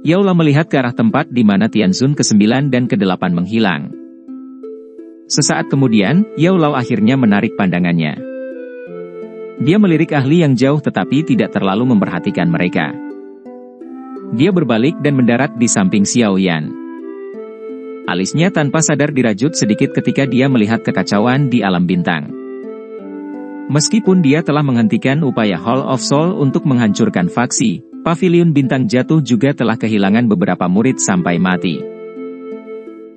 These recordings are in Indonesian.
Yao Lao melihat ke arah tempat di mana Tianzun ke-9 dan ke-8 menghilang. Sesaat kemudian, Yao Lao akhirnya menarik pandangannya. Dia melirik ahli yang jauh tetapi tidak terlalu memperhatikan mereka. Dia berbalik dan mendarat di samping Xiao Yan. Alisnya tanpa sadar dirajut sedikit ketika dia melihat kekacauan di alam bintang. Meskipun dia telah menghentikan upaya Hall of Soul untuk menghancurkan faksi, Paviliun Bintang Jatuh juga telah kehilangan beberapa murid sampai mati.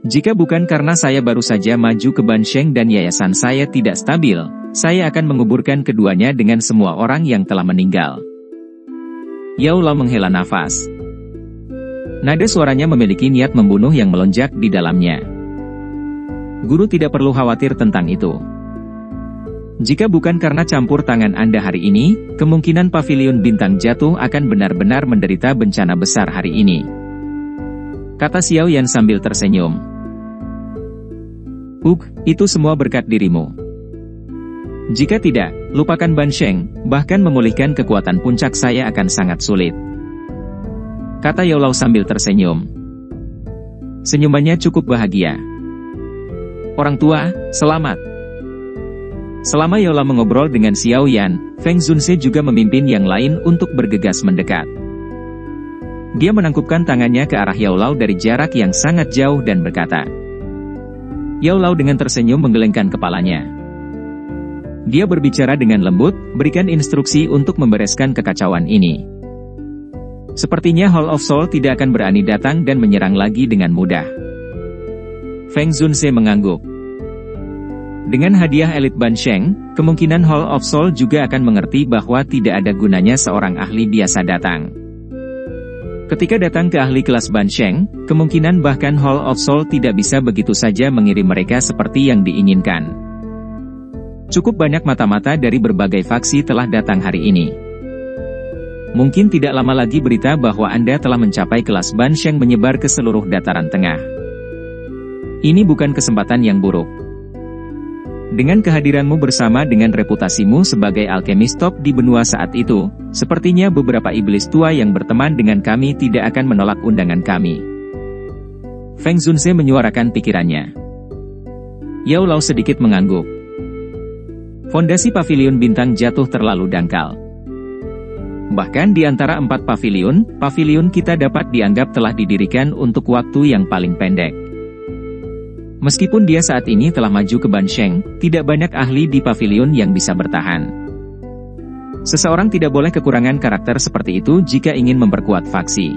Jika bukan karena saya baru saja maju ke Bansheng dan yayasan saya tidak stabil, saya akan menguburkan keduanya dengan semua orang yang telah meninggal. Yao Lao menghela nafas. Nada suaranya memiliki niat membunuh yang melonjak di dalamnya. Guru tidak perlu khawatir tentang itu. Jika bukan karena campur tangan Anda hari ini, kemungkinan Paviliun Bintang Jatuh akan benar-benar menderita bencana besar hari ini. Kata Xiao Yan sambil tersenyum. Itu semua berkat dirimu. Jika tidak, lupakan Bansheng, bahkan memulihkan kekuatan puncak saya akan sangat sulit. Kata Yao Lao sambil tersenyum. Senyumannya cukup bahagia. Orang tua, selamat. Selama Yao Lao mengobrol dengan Xiao Yan, Feng Zunze juga memimpin yang lain untuk bergegas mendekat. Dia menangkupkan tangannya ke arah Yao Lao dari jarak yang sangat jauh dan berkata. Yao Lao dengan tersenyum menggelengkan kepalanya. Dia berbicara dengan lembut, berikan instruksi untuk membereskan kekacauan ini. Sepertinya Hall of Soul tidak akan berani datang dan menyerang lagi dengan mudah. Feng Zunze mengangguk. Dengan hadiah elit Bansheng, kemungkinan Hall of Soul juga akan mengerti bahwa tidak ada gunanya seorang ahli biasa datang. Ketika datang ke ahli kelas Bansheng, kemungkinan bahkan Hall of Soul tidak bisa begitu saja mengirim mereka seperti yang diinginkan. Cukup banyak mata-mata dari berbagai faksi telah datang hari ini. Mungkin tidak lama lagi berita bahwa Anda telah mencapai kelas Bansheng menyebar ke seluruh dataran tengah. Ini bukan kesempatan yang buruk. Dengan kehadiranmu bersama dengan reputasimu sebagai alkemis top di benua saat itu, sepertinya beberapa iblis tua yang berteman dengan kami tidak akan menolak undangan kami. Feng Zunze menyuarakan pikirannya. Yao Lao sedikit mengangguk. Fondasi Paviliun Bintang Jatuh terlalu dangkal. Bahkan di antara 4 paviliun kita dapat dianggap telah didirikan untuk waktu yang paling pendek. Meskipun dia saat ini telah maju ke Bansheng, tidak banyak ahli di paviliun yang bisa bertahan. Seseorang tidak boleh kekurangan karakter seperti itu jika ingin memperkuat faksi.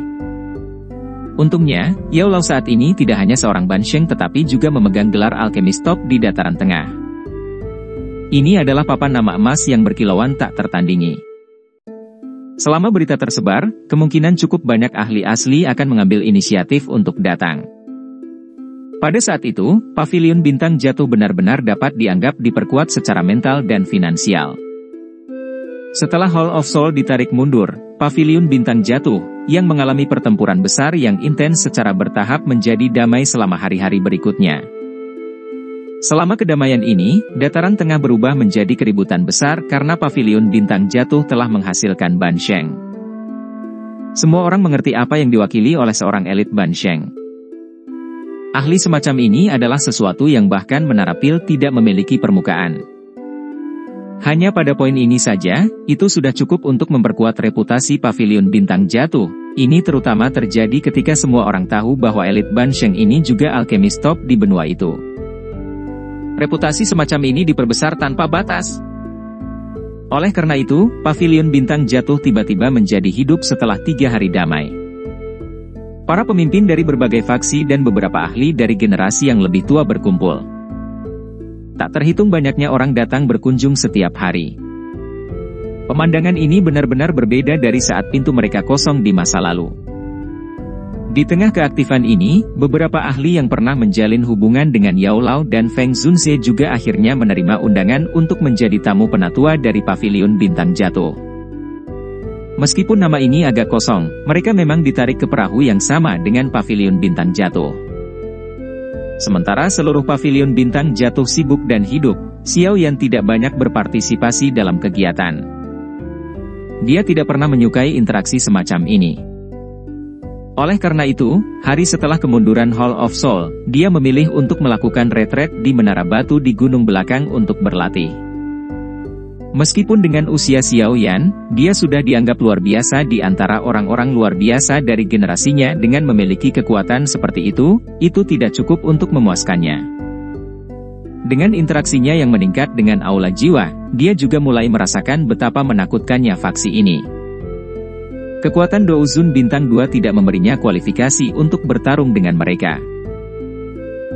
Untungnya, Yao Lao saat ini tidak hanya seorang Bansheng tetapi juga memegang gelar alkemis top di dataran tengah. Ini adalah papan nama emas yang berkilauan tak tertandingi. Selama berita tersebar, kemungkinan cukup banyak ahli asli akan mengambil inisiatif untuk datang. Pada saat itu, Paviliun Bintang Jatuh benar-benar dapat dianggap diperkuat secara mental dan finansial. Setelah Hall of Soul ditarik mundur, Paviliun Bintang Jatuh, yang mengalami pertempuran besar yang intens secara bertahap menjadi damai selama hari-hari berikutnya. Selama kedamaian ini, dataran tengah berubah menjadi keributan besar karena Paviliun Bintang Jatuh telah menghasilkan Bansheng. Semua orang mengerti apa yang diwakili oleh seorang elit Bansheng. Ahli semacam ini adalah sesuatu yang bahkan Menara Pil tidak memiliki permukaan. Hanya pada poin ini saja, itu sudah cukup untuk memperkuat reputasi Paviliun Bintang Jatuh. Ini terutama terjadi ketika semua orang tahu bahwa elit Bansheng ini juga alkemis top di benua itu. Reputasi semacam ini diperbesar tanpa batas. Oleh karena itu, Paviliun Bintang Jatuh tiba-tiba menjadi hidup setelah 3 hari damai. Para pemimpin dari berbagai faksi dan beberapa ahli dari generasi yang lebih tua berkumpul. Tak terhitung banyaknya orang datang berkunjung setiap hari. Pemandangan ini benar-benar berbeda dari saat pintu mereka kosong di masa lalu. Di tengah keaktifan ini, beberapa ahli yang pernah menjalin hubungan dengan Yao Lao dan Feng Zunze juga akhirnya menerima undangan untuk menjadi tamu penatua dari Paviliun Bintang Jatuh. Meskipun nama ini agak kosong, mereka memang ditarik ke perahu yang sama dengan Paviliun Bintang Jatuh. Sementara seluruh Paviliun Bintang Jatuh sibuk dan hidup, Xiao Yan tidak banyak berpartisipasi dalam kegiatan. Dia tidak pernah menyukai interaksi semacam ini. Oleh karena itu, hari setelah kemunduran Hall of Soul, dia memilih untuk melakukan retret di Menara Batu di Gunung Belakang untuk berlatih. Meskipun dengan usia Xiao Yan, dia sudah dianggap luar biasa di antara orang-orang luar biasa dari generasinya dengan memiliki kekuatan seperti itu tidak cukup untuk memuaskannya. Dengan interaksinya yang meningkat dengan aula jiwa, dia juga mulai merasakan betapa menakutkannya faksi ini. Kekuatan Douzun Bintang 2 tidak memberinya kualifikasi untuk bertarung dengan mereka.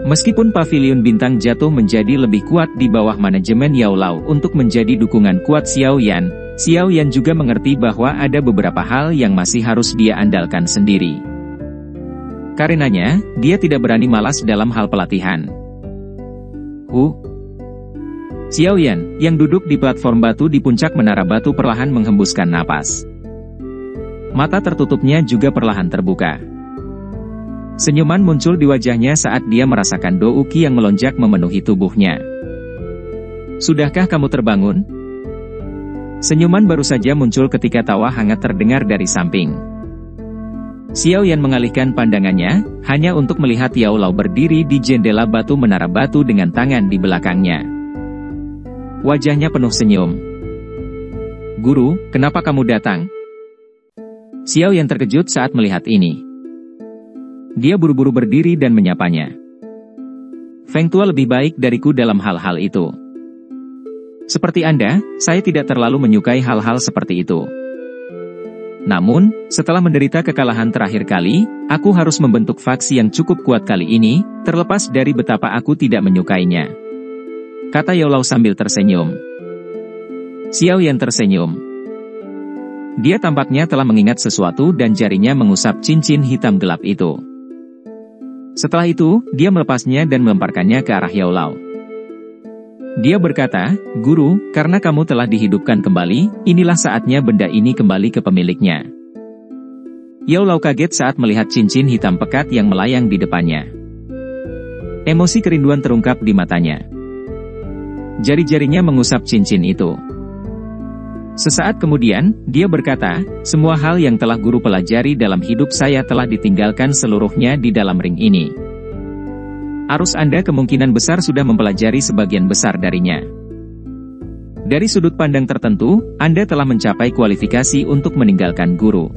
Meskipun Pavilion Bintang jatuh menjadi lebih kuat di bawah manajemen Yao Lao untuk menjadi dukungan kuat Xiao Yan juga mengerti bahwa ada beberapa hal yang masih harus dia andalkan sendiri. Karenanya, dia tidak berani malas dalam hal pelatihan. Xiao Yan, yang duduk di platform batu di puncak menara batu perlahan menghembuskan napas. Mata tertutupnya juga perlahan terbuka. Senyuman muncul di wajahnya saat dia merasakan Douki yang melonjak memenuhi tubuhnya. Sudahkah kamu terbangun? Senyuman baru saja muncul ketika tawa hangat terdengar dari samping. Xiao Yan mengalihkan pandangannya, hanya untuk melihat Yao Lao berdiri di jendela batu menara batu dengan tangan di belakangnya. Wajahnya penuh senyum. "Guru, kenapa kamu datang?" Xiao Yan terkejut saat melihat ini. Dia buru-buru berdiri dan menyapanya. "Feng Tua lebih baik dariku dalam hal-hal itu. Seperti Anda, saya tidak terlalu menyukai hal-hal seperti itu. Namun, setelah menderita kekalahan terakhir kali, aku harus membentuk faksi yang cukup kuat kali ini, terlepas dari betapa aku tidak menyukainya," kata Yao Lao sambil tersenyum. Xiao Yan tersenyum. Dia tampaknya telah mengingat sesuatu dan jarinya mengusap cincin hitam gelap itu. Setelah itu, dia melepasnya dan melemparkannya ke arah Yao Lao. Dia berkata, "Guru, karena kamu telah dihidupkan kembali, inilah saatnya benda ini kembali ke pemiliknya." Yao Lao kaget saat melihat cincin hitam pekat yang melayang di depannya. Emosi kerinduan terungkap di matanya. Jari-jarinya mengusap cincin itu. Sesaat kemudian, dia berkata, "Semua hal yang telah guru pelajari dalam hidup saya telah ditinggalkan seluruhnya di dalam ring ini. Arus Anda kemungkinan besar sudah mempelajari sebagian besar darinya. Dari sudut pandang tertentu, Anda telah mencapai kualifikasi untuk meninggalkan guru.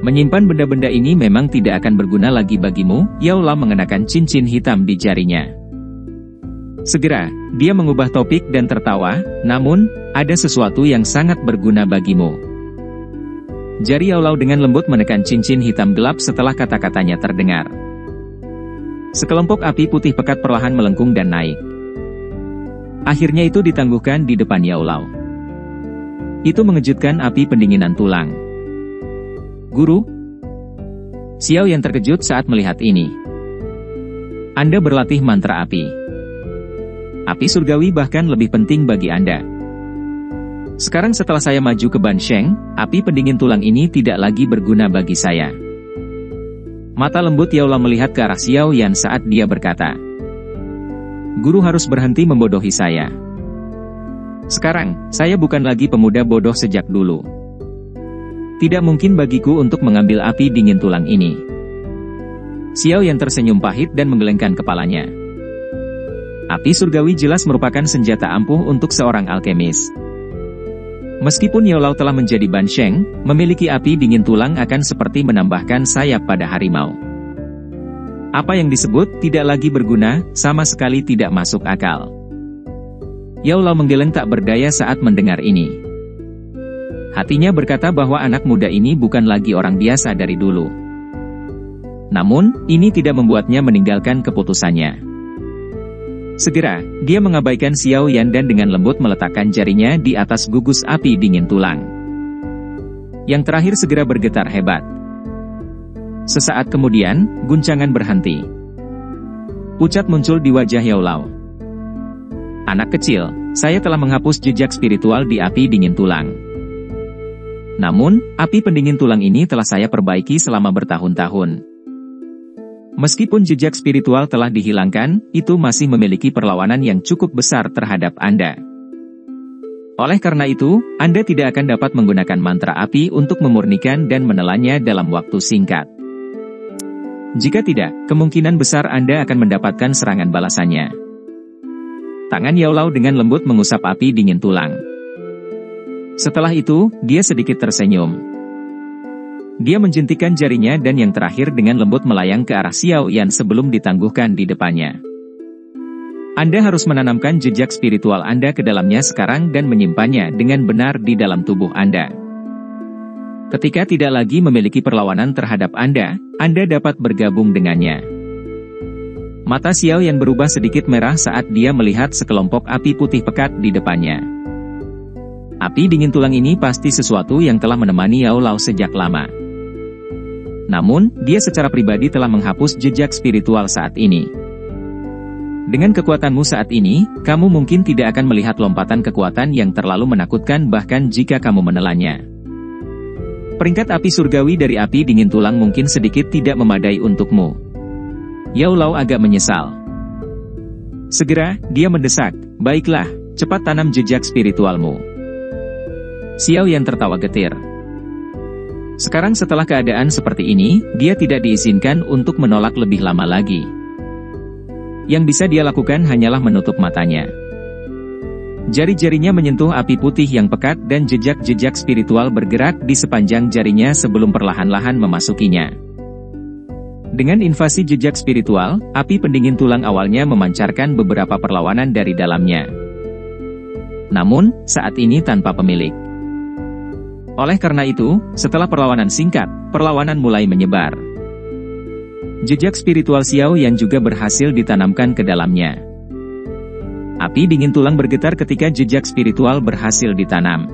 Menyimpan benda-benda ini memang tidak akan berguna lagi bagimu." Yao Lao mengenakan cincin hitam di jarinya. Segera, dia mengubah topik dan tertawa, "Namun, ada sesuatu yang sangat berguna bagimu." Jari Yao Lao dengan lembut menekan cincin hitam gelap setelah kata-katanya terdengar. Sekelompok api putih pekat perlahan melengkung dan naik. Akhirnya itu ditangguhkan di depan Yao Lao. Itu mengejutkan api pendinginan tulang. "Guru?" Xiao Yan terkejut saat melihat ini. "Anda berlatih mantra api. Api surgawi bahkan lebih penting bagi Anda. Sekarang setelah saya maju ke Bansheng, api pendingin tulang ini tidak lagi berguna bagi saya." Mata lembut Yao Lao melihat ke arah Xiao Yan saat dia berkata, "Guru harus berhenti membodohi saya. Sekarang, saya bukan lagi pemuda bodoh sejak dulu. Tidak mungkin bagiku untuk mengambil api dingin tulang ini." Xiao Yan tersenyum pahit dan menggelengkan kepalanya. Api surgawi jelas merupakan senjata ampuh untuk seorang alkemis. Meskipun Yao Lao telah menjadi Bansheng, memiliki api dingin tulang akan seperti menambahkan sayap pada harimau. Apa yang disebut tidak lagi berguna, sama sekali tidak masuk akal. Yao Lao menggeleng tak berdaya saat mendengar ini. Hatinya berkata bahwa anak muda ini bukan lagi orang biasa dari dulu. Namun, ini tidak membuatnya meninggalkan keputusannya. Segera, dia mengabaikan Xiao Yan dan dengan lembut meletakkan jarinya di atas gugus api dingin tulang. Yang terakhir segera bergetar hebat. Sesaat kemudian, guncangan berhenti. Pucat muncul di wajah Yao Lao. "Anak kecil, saya telah menghapus jejak spiritual di api dingin tulang. Namun, api pendingin tulang ini telah saya perbaiki selama bertahun-tahun. Meskipun jejak spiritual telah dihilangkan, itu masih memiliki perlawanan yang cukup besar terhadap Anda. Oleh karena itu, Anda tidak akan dapat menggunakan mantra api untuk memurnikan dan menelannya dalam waktu singkat. Jika tidak, kemungkinan besar Anda akan mendapatkan serangan balasannya. Tangan Yao dengan lembut mengusap api dingin tulang. Setelah itu, dia sedikit tersenyum. Dia menjentikan jarinya dan yang terakhir dengan lembut melayang ke arah Xiao Yan sebelum ditangguhkan di depannya. Anda harus menanamkan jejak spiritual Anda ke dalamnya sekarang dan menyimpannya dengan benar di dalam tubuh Anda. Ketika tidak lagi memiliki perlawanan terhadap Anda dapat bergabung dengannya. Mata Xiao Yan berubah sedikit merah saat dia melihat sekelompok api putih pekat di depannya. Api dingin tulang ini pasti sesuatu yang telah menemani Yao Lao sejak lama. Namun, dia secara pribadi telah menghapus jejak spiritual saat ini. Dengan kekuatanmu saat ini, kamu mungkin tidak akan melihat lompatan kekuatan yang terlalu menakutkan bahkan jika kamu menelannya. Peringkat api surgawi dari api dingin tulang mungkin sedikit tidak memadai untukmu. Yao Lao agak menyesal. Segera, dia mendesak, baiklah, cepat tanam jejak spiritualmu. Xiao Yan tertawa getir. Sekarang setelah keadaan seperti ini, dia tidak diizinkan untuk menolak lebih lama lagi. Yang bisa dia lakukan hanyalah menutup matanya. Jari-jarinya menyentuh api putih yang pekat dan jejak-jejak spiritual bergerak di sepanjang jarinya sebelum perlahan-lahan memasukinya. Dengan invasi jejak spiritual, api pendingin tulang awalnya memancarkan beberapa perlawanan dari dalamnya. Namun, saat ini tanpa pemilik. Oleh karena itu, setelah perlawanan singkat, perlawanan mulai menyebar. Jejak spiritual Xiao Yan juga berhasil ditanamkan ke dalamnya. Api dingin tulang bergetar ketika jejak spiritual berhasil ditanam.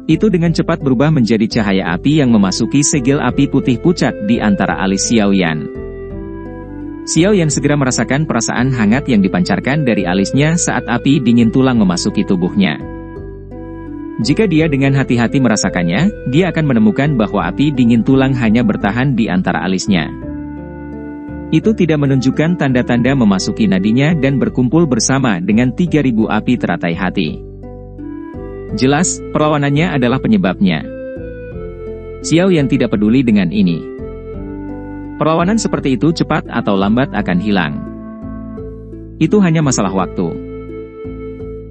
Itu dengan cepat berubah menjadi cahaya api yang memasuki segel api putih pucat di antara alis Xiao Yan. Xiao Yan segera merasakan perasaan hangat yang dipancarkan dari alisnya saat api dingin tulang memasuki tubuhnya. Jika dia dengan hati-hati merasakannya, dia akan menemukan bahwa api dingin tulang hanya bertahan di antara alisnya. Itu tidak menunjukkan tanda-tanda memasuki nadinya dan berkumpul bersama dengan 3000 api teratai hati. Jelas, perlawanannya adalah penyebabnya. Xiao Yan tidak peduli dengan ini. Perlawanan seperti itu cepat atau lambat akan hilang. Itu hanya masalah waktu.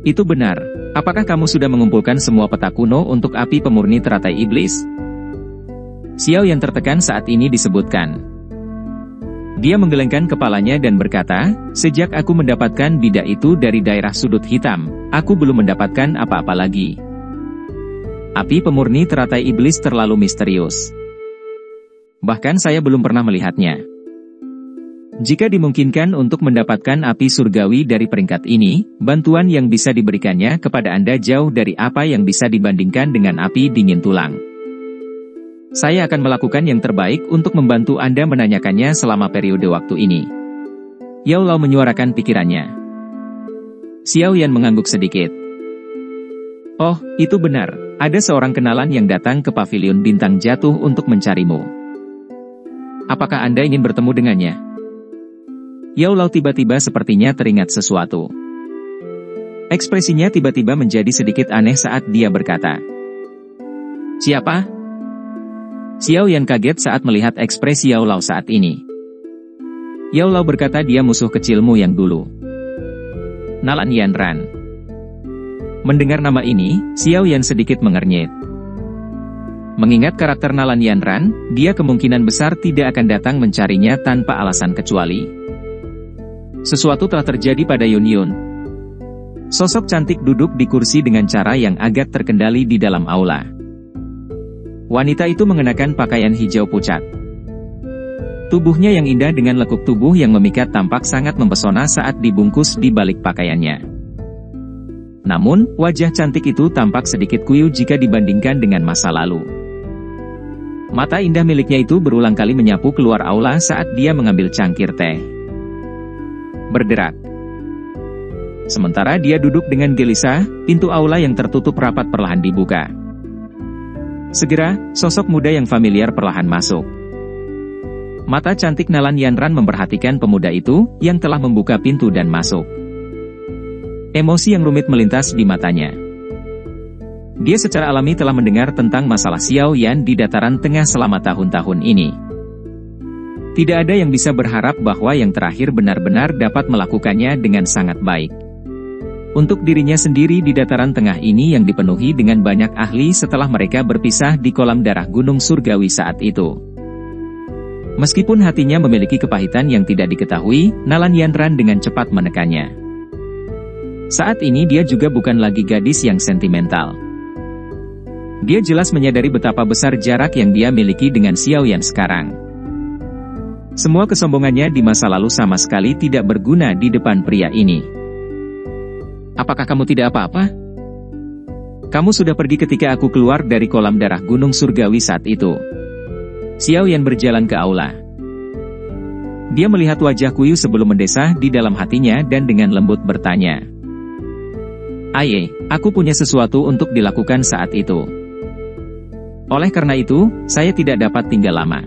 Itu benar. Apakah kamu sudah mengumpulkan semua peta kuno untuk api pemurni teratai iblis? Xiao Yan tertekan saat ini disebutkan. Dia menggelengkan kepalanya dan berkata, sejak aku mendapatkan bidak itu dari daerah sudut hitam, aku belum mendapatkan apa-apa lagi. Api pemurni teratai iblis terlalu misterius. Bahkan saya belum pernah melihatnya. Jika dimungkinkan untuk mendapatkan api surgawi dari peringkat ini, bantuan yang bisa diberikannya kepada Anda jauh dari apa yang bisa dibandingkan dengan api dingin tulang. Saya akan melakukan yang terbaik untuk membantu Anda menanyakannya selama periode waktu ini. Yao Lao menyuarakan pikirannya. Xiao Yan mengangguk sedikit. Oh, itu benar. Ada seorang kenalan yang datang ke pavilion bintang jatuh untuk mencarimu. Apakah Anda ingin bertemu dengannya? Yao Lao tiba-tiba sepertinya teringat sesuatu. Ekspresinya tiba-tiba menjadi sedikit aneh saat dia berkata. Siapa? Xiao Yan kaget saat melihat ekspresi Yao Lao saat ini. Yao Lao berkata dia musuh kecilmu yang dulu. Nalan Yanran. Mendengar nama ini, Xiao Yan sedikit mengernyit. Mengingat karakter Nalan Yanran, dia kemungkinan besar tidak akan datang mencarinya tanpa alasan kecuali. Sesuatu telah terjadi pada Yun Yun. Sosok cantik duduk di kursi dengan cara yang agak terkendali di dalam aula. Wanita itu mengenakan pakaian hijau pucat. Tubuhnya yang indah dengan lekuk tubuh yang memikat tampak sangat mempesona saat dibungkus di balik pakaiannya. Namun, wajah cantik itu tampak sedikit kuyu jika dibandingkan dengan masa lalu. Mata indah miliknya itu berulang kali menyapu keluar aula saat dia mengambil cangkir teh. Berderak. Sementara dia duduk dengan gelisah, pintu aula yang tertutup rapat perlahan dibuka. Segera, sosok muda yang familiar perlahan masuk. Mata cantik Nalan Yanran memperhatikan pemuda itu, yang telah membuka pintu dan masuk. Emosi yang rumit melintas di matanya. Dia secara alami telah mendengar tentang masalah Xiao Yan di dataran tengah selama tahun-tahun ini. Tidak ada yang bisa berharap bahwa yang terakhir benar-benar dapat melakukannya dengan sangat baik. Untuk dirinya sendiri di dataran tengah ini yang dipenuhi dengan banyak ahli setelah mereka berpisah di kolam darah Gunung Surgawi saat itu. Meskipun hatinya memiliki kepahitan yang tidak diketahui, Nalan Yanran dengan cepat menekannya. Saat ini dia juga bukan lagi gadis yang sentimental. Dia jelas menyadari betapa besar jarak yang dia miliki dengan Xiao Yan sekarang. Semua kesombongannya di masa lalu sama sekali tidak berguna di depan pria ini. Apakah kamu tidak apa-apa? Kamu sudah pergi ketika aku keluar dari kolam darah Gunung Surgawi saat itu. Xiao Yan berjalan ke aula. Dia melihat wajah Kuyu sebelum mendesah di dalam hatinya dan dengan lembut bertanya. Aye, aku punya sesuatu untuk dilakukan saat itu. Oleh karena itu, saya tidak dapat tinggal lama.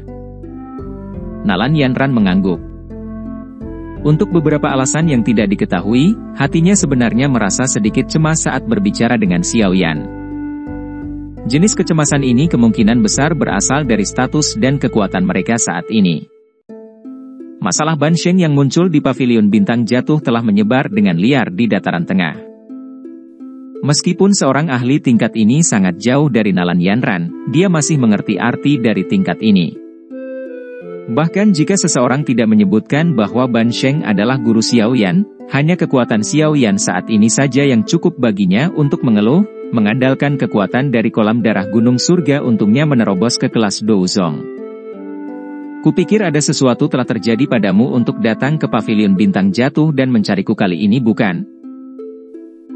Nalan Yanran mengangguk. Untuk beberapa alasan yang tidak diketahui, hatinya sebenarnya merasa sedikit cemas saat berbicara dengan Xiao Yan. Jenis kecemasan ini kemungkinan besar berasal dari status dan kekuatan mereka saat ini. Masalah Ban Sheng yang muncul di pavilion bintang jatuh telah menyebar dengan liar di dataran tengah. Meskipun seorang ahli tingkat ini sangat jauh dari Nalan Yanran, dia masih mengerti arti dari tingkat ini. Bahkan jika seseorang tidak menyebutkan bahwa Ban Sheng adalah guru Xiao Yan, hanya kekuatan Xiao Yan saat ini saja yang cukup baginya untuk mengeluh, mengandalkan kekuatan dari kolam darah Gunung Surga untungnya menerobos ke kelas Douzong. Kupikir ada sesuatu telah terjadi padamu untuk datang ke pavilion bintang jatuh dan mencariku kali ini bukan?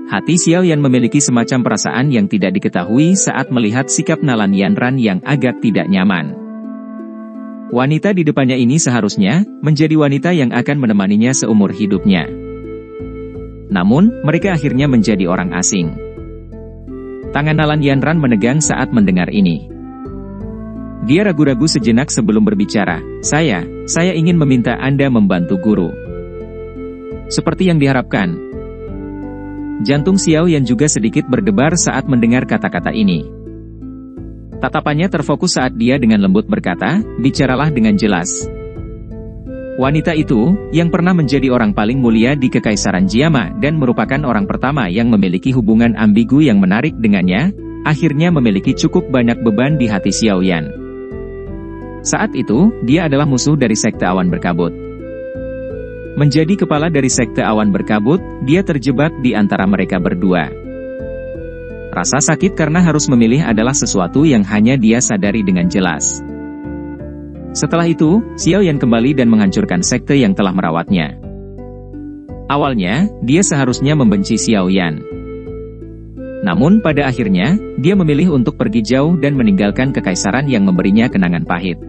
Hati Xiao Yan memiliki semacam perasaan yang tidak diketahui saat melihat sikap Nalan Yanran yang agak tidak nyaman. Wanita di depannya ini seharusnya menjadi wanita yang akan menemaninya seumur hidupnya. Namun, mereka akhirnya menjadi orang asing. Tangan Nalan Yanran menegang saat mendengar ini. Dia ragu-ragu sejenak sebelum berbicara. Saya ingin meminta Anda membantu guru. Seperti yang diharapkan. Jantung Xiao Yan juga sedikit berdebar saat mendengar kata-kata ini. Tatapannya terfokus saat dia dengan lembut berkata, bicaralah dengan jelas. Wanita itu, yang pernah menjadi orang paling mulia di Kekaisaran Jiama dan merupakan orang pertama yang memiliki hubungan ambigu yang menarik dengannya, akhirnya memiliki cukup banyak beban di hati Xiao Yan. Saat itu, dia adalah musuh dari Sekte Awan Berkabut. Menjadi kepala dari Sekte Awan Berkabut, dia terjebak di antara mereka berdua. Rasa sakit karena harus memilih adalah sesuatu yang hanya dia sadari dengan jelas. Setelah itu, Xiao Yan kembali dan menghancurkan sekte yang telah merawatnya. Awalnya, dia seharusnya membenci Xiao Yan. Namun pada akhirnya, dia memilih untuk pergi jauh dan meninggalkan kekaisaran yang memberinya kenangan pahit.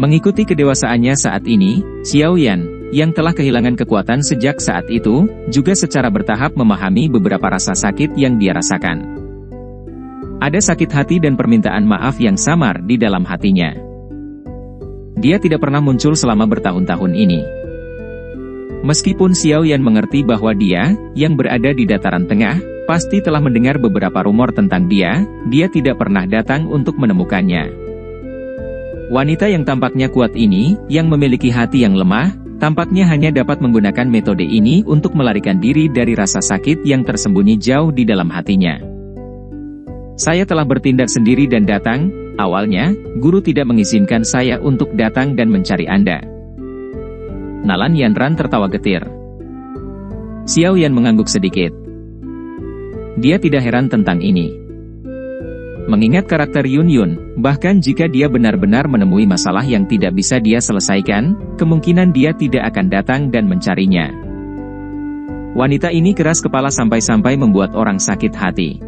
Mengikuti kedewasaannya saat ini, Xiao Yan, yang telah kehilangan kekuatan sejak saat itu, juga secara bertahap memahami beberapa rasa sakit yang dia rasakan. Ada sakit hati dan permintaan maaf yang samar di dalam hatinya. Dia tidak pernah muncul selama bertahun-tahun ini. Meskipun Xiao Yan mengerti bahwa dia, yang berada di dataran tengah, pasti telah mendengar beberapa rumor tentang dia tidak pernah datang untuk menemukannya. Wanita yang tampaknya kuat ini, yang memiliki hati yang lemah, tampaknya hanya dapat menggunakan metode ini untuk melarikan diri dari rasa sakit yang tersembunyi jauh di dalam hatinya. Saya telah bertindak sendiri dan datang. Awalnya, guru tidak mengizinkan saya untuk datang dan mencari Anda. Nalan Yanran tertawa getir. Xiao Yan mengangguk sedikit. Dia tidak heran tentang ini. Mengingat karakter Yun Yun, bahkan jika dia benar-benar menemui masalah yang tidak bisa dia selesaikan, kemungkinan dia tidak akan datang dan mencarinya. Wanita ini keras kepala sampai-sampai membuat orang sakit hati.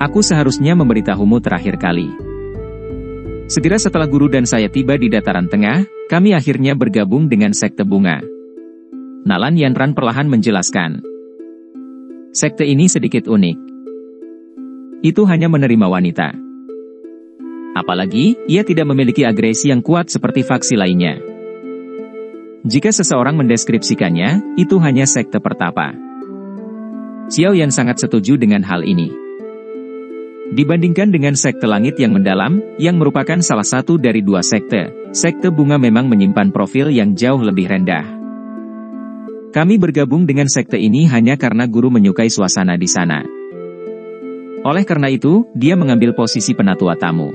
Aku seharusnya memberitahumu terakhir kali. Segera setelah guru dan saya tiba di dataran tengah, kami akhirnya bergabung dengan Sekte Bunga. Nalan Yanran perlahan menjelaskan. Sekte ini sedikit unik. Itu hanya menerima wanita. Apalagi, ia tidak memiliki agresi yang kuat seperti faksi lainnya. Jika seseorang mendeskripsikannya, itu hanya sekte pertapa. Xiao Yan sangat setuju dengan hal ini. Dibandingkan dengan sekte langit yang mendalam, yang merupakan salah satu dari dua sekte bunga memang menyimpan profil yang jauh lebih rendah. Kami bergabung dengan sekte ini hanya karena guru menyukai suasana di sana. Oleh karena itu, dia mengambil posisi penatua tamu.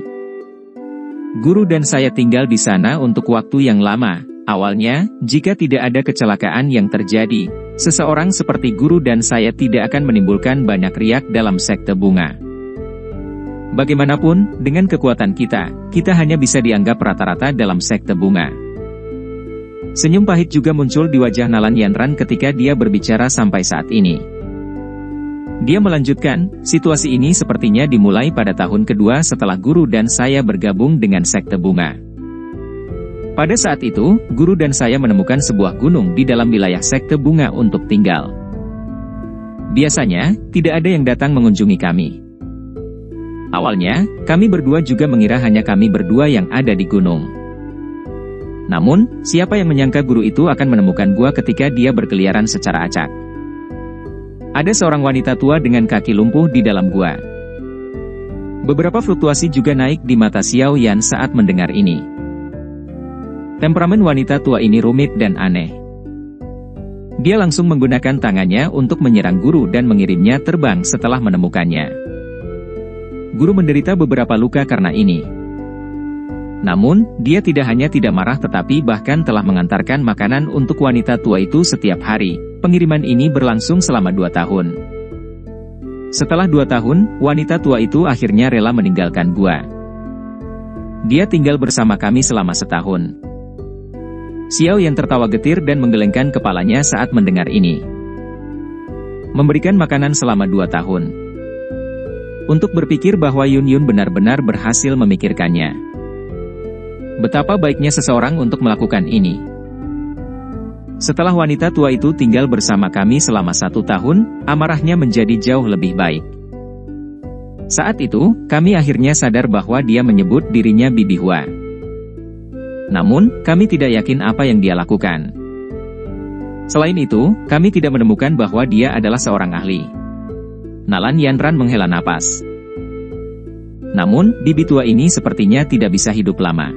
Guru dan saya tinggal di sana untuk waktu yang lama. Awalnya, jika tidak ada kecelakaan yang terjadi, seseorang seperti guru dan saya tidak akan menimbulkan banyak riak dalam sekte bunga. Bagaimanapun, dengan kekuatan kita hanya bisa dianggap rata-rata dalam sekte bunga. Senyum pahit juga muncul di wajah Nalan Yanran ketika dia berbicara sampai saat ini. Dia melanjutkan, situasi ini sepertinya dimulai pada tahun kedua setelah guru dan saya bergabung dengan sekte bunga. Pada saat itu, guru dan saya menemukan sebuah gunung di dalam wilayah sekte bunga untuk tinggal. Biasanya, tidak ada yang datang mengunjungi kami. Awalnya, kami berdua juga mengira hanya kami berdua yang ada di gunung. Namun, siapa yang menyangka guru itu akan menemukan gua ketika dia berkeliaran secara acak. Ada seorang wanita tua dengan kaki lumpuh di dalam gua. Beberapa fluktuasi juga naik di mata Xiao Yan saat mendengar ini. Temperamen wanita tua ini rumit dan aneh. Dia langsung menggunakan tangannya untuk menyerang guru dan mengirimnya terbang setelah menemukannya. Guru menderita beberapa luka karena ini. Namun, dia tidak hanya tidak marah tetapi bahkan telah mengantarkan makanan untuk wanita tua itu setiap hari. Pengiriman ini berlangsung selama 2 tahun. Setelah 2 tahun, wanita tua itu akhirnya rela meninggalkan gua. Dia tinggal bersama kami selama setahun. Xiao yang tertawa getir dan menggelengkan kepalanya saat mendengar ini. Memberikan makanan selama 2 tahun. Untuk berpikir bahwa Yun Yun benar-benar berhasil memikirkannya. Betapa baiknya seseorang untuk melakukan ini. Setelah wanita tua itu tinggal bersama kami selama 1 tahun, amarahnya menjadi jauh lebih baik. Saat itu, kami akhirnya sadar bahwa dia menyebut dirinya Bibi Hua. Namun, kami tidak yakin apa yang dia lakukan. Selain itu, kami tidak menemukan bahwa dia adalah seorang ahli. Nalan Yanran menghela napas. Namun, bibi tua ini sepertinya tidak bisa hidup lama.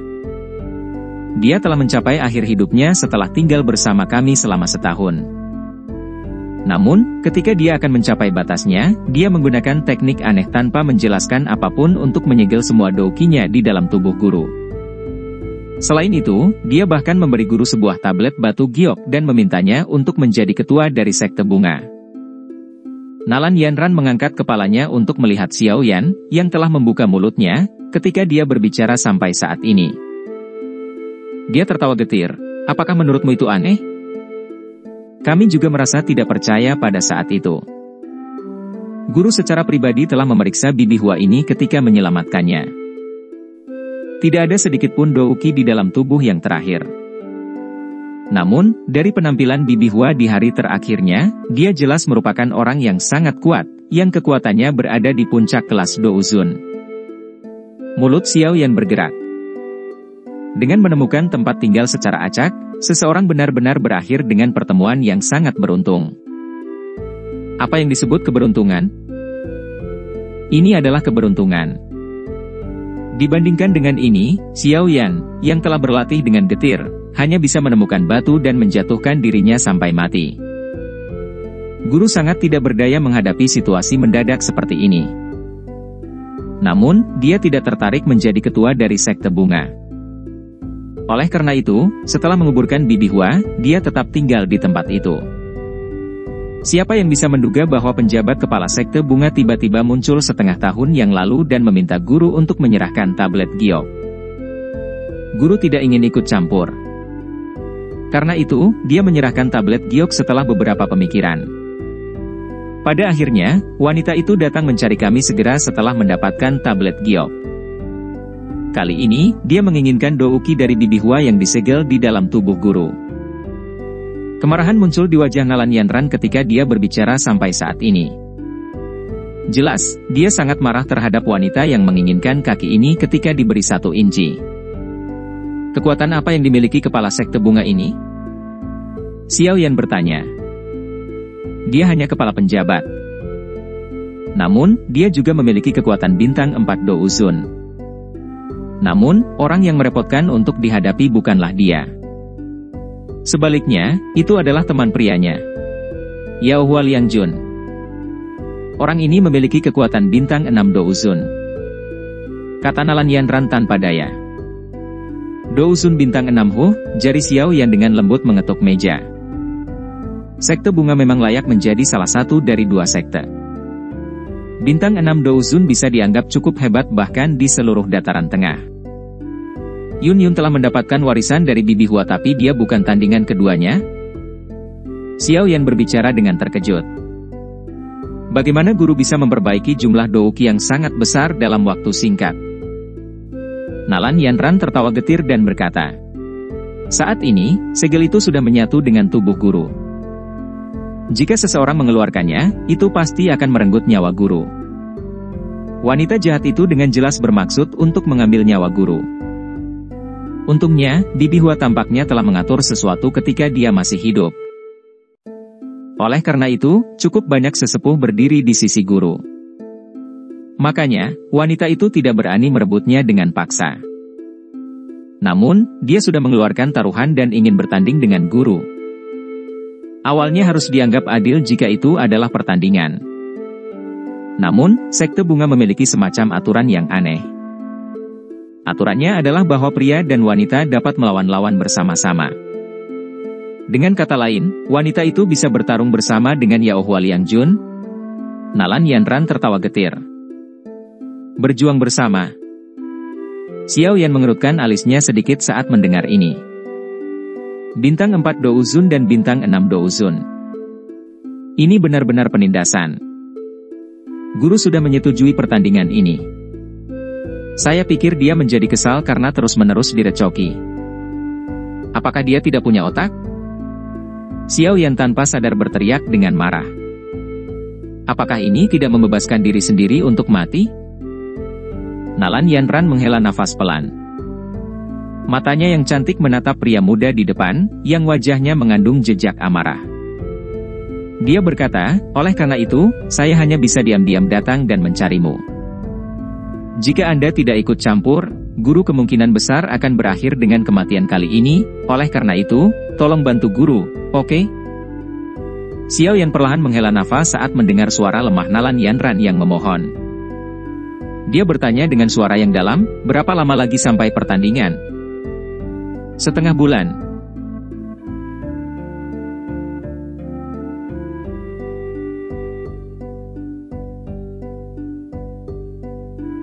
Dia telah mencapai akhir hidupnya setelah tinggal bersama kami selama setahun. Namun, ketika dia akan mencapai batasnya, dia menggunakan teknik aneh tanpa menjelaskan apapun untuk menyegel semua doukinya di dalam tubuh guru. Selain itu, dia bahkan memberi guru sebuah tablet batu giok dan memintanya untuk menjadi ketua dari sekte bunga. Nalan Yanran mengangkat kepalanya untuk melihat Xiao Yan, yang telah membuka mulutnya, ketika dia berbicara sampai saat ini. Dia tertawa getir. Apakah menurutmu itu aneh? Kami juga merasa tidak percaya pada saat itu. Guru secara pribadi telah memeriksa Bibi Hua ini ketika menyelamatkannya. Tidak ada sedikit pun douki di dalam tubuh yang terakhir. Namun, dari penampilan Bibi Hua di hari terakhirnya, dia jelas merupakan orang yang sangat kuat, yang kekuatannya berada di puncak kelas Douzun. Mulut Xiao Yan bergerak. Dengan menemukan tempat tinggal secara acak, seseorang benar-benar berakhir dengan pertemuan yang sangat beruntung. Apa yang disebut keberuntungan? Ini adalah keberuntungan. Dibandingkan dengan ini, Xiao Yan, yang telah berlatih dengan getir, hanya bisa menemukan batu dan menjatuhkan dirinya sampai mati. Guru sangat tidak berdaya menghadapi situasi mendadak seperti ini. Namun, dia tidak tertarik menjadi ketua dari sekte bunga. Oleh karena itu, setelah menguburkan Bibi Hua, dia tetap tinggal di tempat itu. Siapa yang bisa menduga bahwa penjabat kepala sekte bunga tiba-tiba muncul setengah tahun yang lalu dan meminta guru untuk menyerahkan tablet giok. Guru tidak ingin ikut campur. Karena itu, dia menyerahkan tablet giok setelah beberapa pemikiran. Pada akhirnya, wanita itu datang mencari kami segera setelah mendapatkan tablet giok. Kali ini, dia menginginkan douki dari Bibi Hua yang disegel di dalam tubuh guru. Kemarahan muncul di wajah Nalan Yanran ketika dia berbicara sampai saat ini. Jelas, dia sangat marah terhadap wanita yang menginginkan kaki ini ketika diberi 1 inci. Kekuatan apa yang dimiliki kepala sekte bunga ini? Xiao Yan bertanya. Dia hanya kepala penjabat. Namun, dia juga memiliki kekuatan bintang 4 Do Uzun. Namun, orang yang merepotkan untuk dihadapi bukanlah dia. Sebaliknya, itu adalah teman prianya, Yao Hualiangjun. Orang ini memiliki kekuatan bintang 6 Do Uzun. Kata Nalan Yanran tanpa daya. Do Uzun bintang 6 jari Xiao Yan dengan lembut mengetuk meja. Sekte bunga memang layak menjadi salah satu dari 2 sekte. Bintang 6 Do Uzun bisa dianggap cukup hebat bahkan di seluruh dataran tengah. Yun Yun telah mendapatkan warisan dari Bibi Hua tapi dia bukan tandingan keduanya. Xiao Yan berbicara dengan terkejut. Bagaimana guru bisa memperbaiki jumlah douki yang sangat besar dalam waktu singkat? Nalan Yanran tertawa getir dan berkata, saat ini, segel itu sudah menyatu dengan tubuh guru. Jika seseorang mengeluarkannya, itu pasti akan merenggut nyawa guru. Wanita jahat itu dengan jelas bermaksud untuk mengambil nyawa guru. Untungnya, Bibi Hua tampaknya telah mengatur sesuatu ketika dia masih hidup. Oleh karena itu, cukup banyak sesepuh berdiri di sisi guru. Makanya, wanita itu tidak berani merebutnya dengan paksa. Namun, dia sudah mengeluarkan taruhan dan ingin bertanding dengan guru. Awalnya harus dianggap adil jika itu adalah pertandingan. Namun, sekte bunga memiliki semacam aturan yang aneh. Aturannya adalah bahwa pria dan wanita dapat melawan lawan bersama-sama. Dengan kata lain, wanita itu bisa bertarung bersama dengan Yao Hualiangjun. Nalan Yanran tertawa getir. Berjuang bersama. Xiao Yan mengerutkan alisnya sedikit saat mendengar ini. Bintang 4 Do Uzun dan bintang 6 Do Uzun. Ini benar-benar penindasan. Guru sudah menyetujui pertandingan ini. Saya pikir dia menjadi kesal karena terus-menerus direcoki. Apakah dia tidak punya otak? Xiao Yan tanpa sadar berteriak dengan marah. Apakah ini tidak membebaskan diri sendiri untuk mati? Nalan Yanran menghela nafas pelan. Matanya yang cantik menatap pria muda di depan, yang wajahnya mengandung jejak amarah. Dia berkata, oleh karena itu, saya hanya bisa diam-diam datang dan mencarimu. Jika Anda tidak ikut campur, guru kemungkinan besar akan berakhir dengan kematian kali ini, oleh karena itu, tolong bantu guru, oke? Xiao Yan perlahan menghela nafas saat mendengar suara lemah Nalan Yanran yang memohon. Dia bertanya dengan suara yang dalam, berapa lama lagi sampai pertandingan? 1/2 bulan.